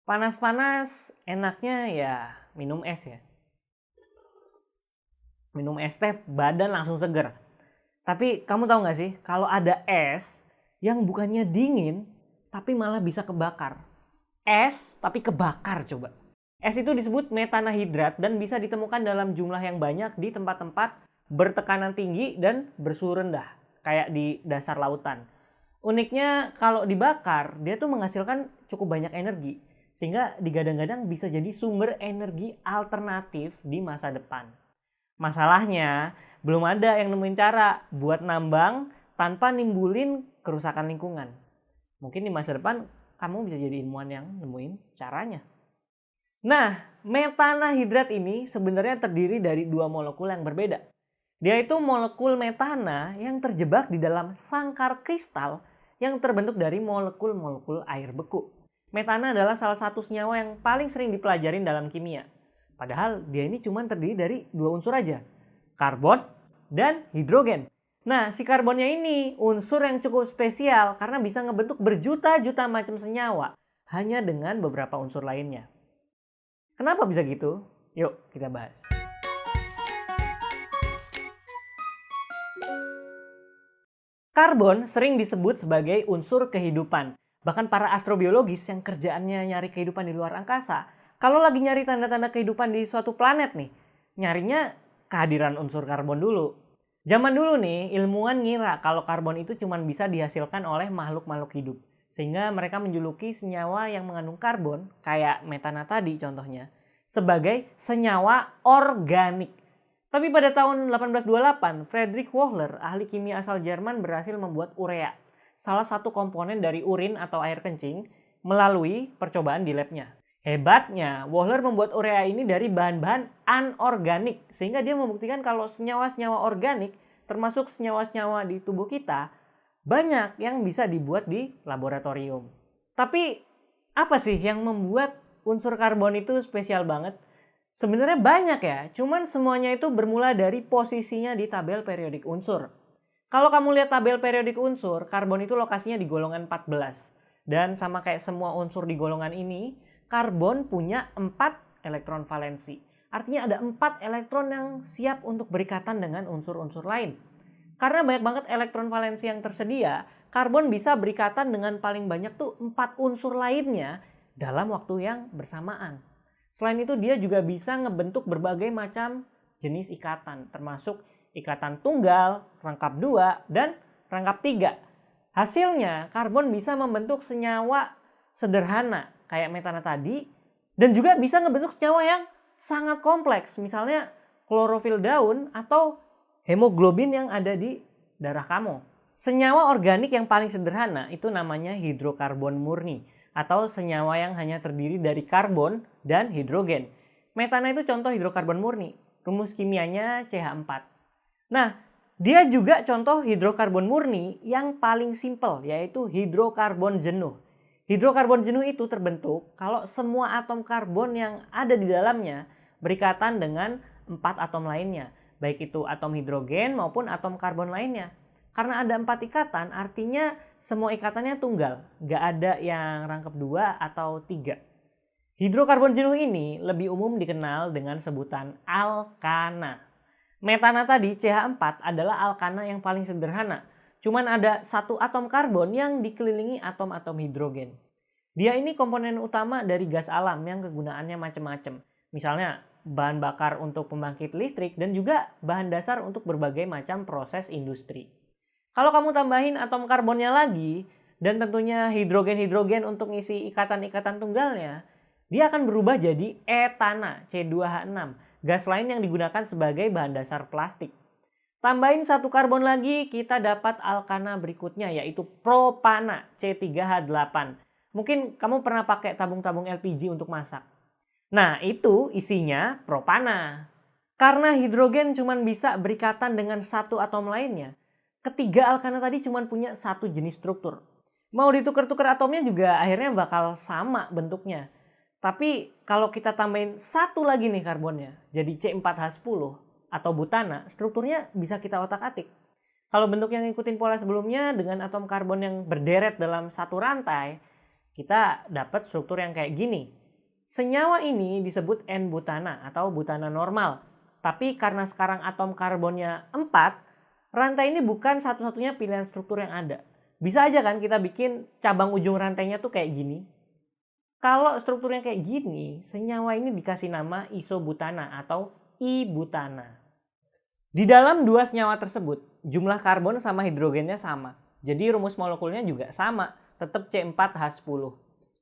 Panas-panas enaknya ya minum es ya. Minum es teh badan langsung seger. Tapi kamu tahu nggak sih kalau ada es yang bukannya dingin tapi malah bisa kebakar. Es tapi kebakar coba. Es itu disebut metanahidrat dan bisa ditemukan dalam jumlah yang banyak di tempat-tempat bertekanan tinggi dan bersuhu rendah. Kayak di dasar lautan. Uniknya kalau dibakar dia tuh menghasilkan cukup banyak energi. Sehingga digadang-gadang bisa jadi sumber energi alternatif di masa depan. Masalahnya belum ada yang nemuin cara buat nambang tanpa nimbulin kerusakan lingkungan. Mungkin di masa depan kamu bisa jadi ilmuwan yang nemuin caranya. Nah, metanahidrat ini sebenarnya terdiri dari dua molekul yang berbeda. Dia itu molekul metana yang terjebak di dalam sangkar kristal yang terbentuk dari molekul-molekul air beku. Metana adalah salah satu senyawa yang paling sering dipelajarin dalam kimia. Padahal dia ini cuma terdiri dari dua unsur aja, karbon dan hidrogen. Nah, si karbonnya ini unsur yang cukup spesial karena bisa ngebentuk berjuta-juta macam senyawa hanya dengan beberapa unsur lainnya. Kenapa bisa gitu? Yuk kita bahas. Karbon sering disebut sebagai unsur kehidupan. Bahkan para astrobiologis yang kerjaannya nyari kehidupan di luar angkasa, kalau lagi nyari tanda-tanda kehidupan di suatu planet nih, nyarinya kehadiran unsur karbon dulu. Zaman dulu nih, ilmuwan ngira kalau karbon itu cuma bisa dihasilkan oleh makhluk-makhluk hidup. Sehingga mereka menjuluki senyawa yang mengandung karbon, kayak metana tadi contohnya, sebagai senyawa organik. Tapi pada tahun 1828, Friedrich Wöhler, ahli kimia asal Jerman, berhasil membuat urea, salah satu komponen dari urin atau air kencing, melalui percobaan di labnya. Hebatnya, Wöhler membuat urea ini dari bahan-bahan anorganik, sehingga dia membuktikan kalau senyawa-senyawa organik, termasuk senyawa-senyawa di tubuh kita, banyak yang bisa dibuat di laboratorium. Tapi apa sih yang membuat unsur karbon itu spesial banget? Sebenarnya banyak ya, cuman semuanya itu bermula dari posisinya di tabel periodik unsur. Kalau kamu lihat tabel periodik unsur, karbon itu lokasinya di golongan 14. Dan sama kayak semua unsur di golongan ini, karbon punya 4 elektron valensi. Artinya ada 4 elektron yang siap untuk berikatan dengan unsur-unsur lain. Karena banyak banget elektron valensi yang tersedia, karbon bisa berikatan dengan paling banyak tuh 4 unsur lainnya dalam waktu yang bersamaan. Selain itu dia juga bisa ngebentuk berbagai macam jenis ikatan, termasuk ikatan tunggal, rangkap 2, dan rangkap 3. Hasilnya, karbon bisa membentuk senyawa sederhana kayak metana tadi, dan juga bisa ngebentuk senyawa yang sangat kompleks, misalnya klorofil daun atau hemoglobin yang ada di darah kamu. Senyawa organik yang paling sederhana itu namanya hidrokarbon murni, atau senyawa yang hanya terdiri dari karbon dan hidrogen. Metana itu contoh hidrokarbon murni, rumus kimianya CH4. Nah, dia juga contoh hidrokarbon murni yang paling simpel, yaitu hidrokarbon jenuh. Hidrokarbon jenuh itu terbentuk kalau semua atom karbon yang ada di dalamnya berikatan dengan 4 atom lainnya, baik itu atom hidrogen maupun atom karbon lainnya. Karena ada 4 ikatan, artinya semua ikatannya tunggal, gak ada yang rangkap 2 atau 3. Hidrokarbon jenuh ini lebih umum dikenal dengan sebutan alkana. Metana tadi, CH4, adalah alkana yang paling sederhana. Cuman ada satu atom karbon yang dikelilingi atom-atom hidrogen. Dia ini komponen utama dari gas alam yang kegunaannya macam-macam. Misalnya bahan bakar untuk pembangkit listrik dan juga bahan dasar untuk berbagai macam proses industri. Kalau kamu tambahin atom karbonnya lagi, dan tentunya hidrogen-hidrogen untuk ngisi ikatan-ikatan tunggalnya, dia akan berubah jadi etana, C2H6, gas lain yang digunakan sebagai bahan dasar plastik. Tambahin satu karbon lagi, kita dapat alkana berikutnya, yaitu propana, C3H8. Mungkin kamu pernah pakai tabung-tabung LPG untuk masak. Nah, itu isinya propana. Karena hidrogen cuma bisa berikatan dengan satu atom lainnya, ketiga alkana tadi cuma punya satu jenis struktur. Mau ditukar-tukar atomnya juga akhirnya bakal sama bentuknya. Tapi kalau kita tambahin satu lagi nih karbonnya, jadi C4H10 atau butana, strukturnya bisa kita otak-atik. Kalau bentuk yang ngikutin pola sebelumnya dengan atom karbon yang berderet dalam satu rantai, Kita dapat struktur yang kayak gini. Senyawa ini disebut N-butana atau butana normal. Tapi karena sekarang atom karbonnya 4, rantai ini bukan satu-satunya pilihan struktur yang ada. Bisa aja kan kita bikin cabang ujung rantainya tuh kayak gini. Kalau strukturnya kayak gini, senyawa ini dikasih nama isobutana atau I-butana. Di dalam dua senyawa tersebut, jumlah karbon sama hidrogennya sama. Jadi rumus molekulnya juga sama, tetap C4H10.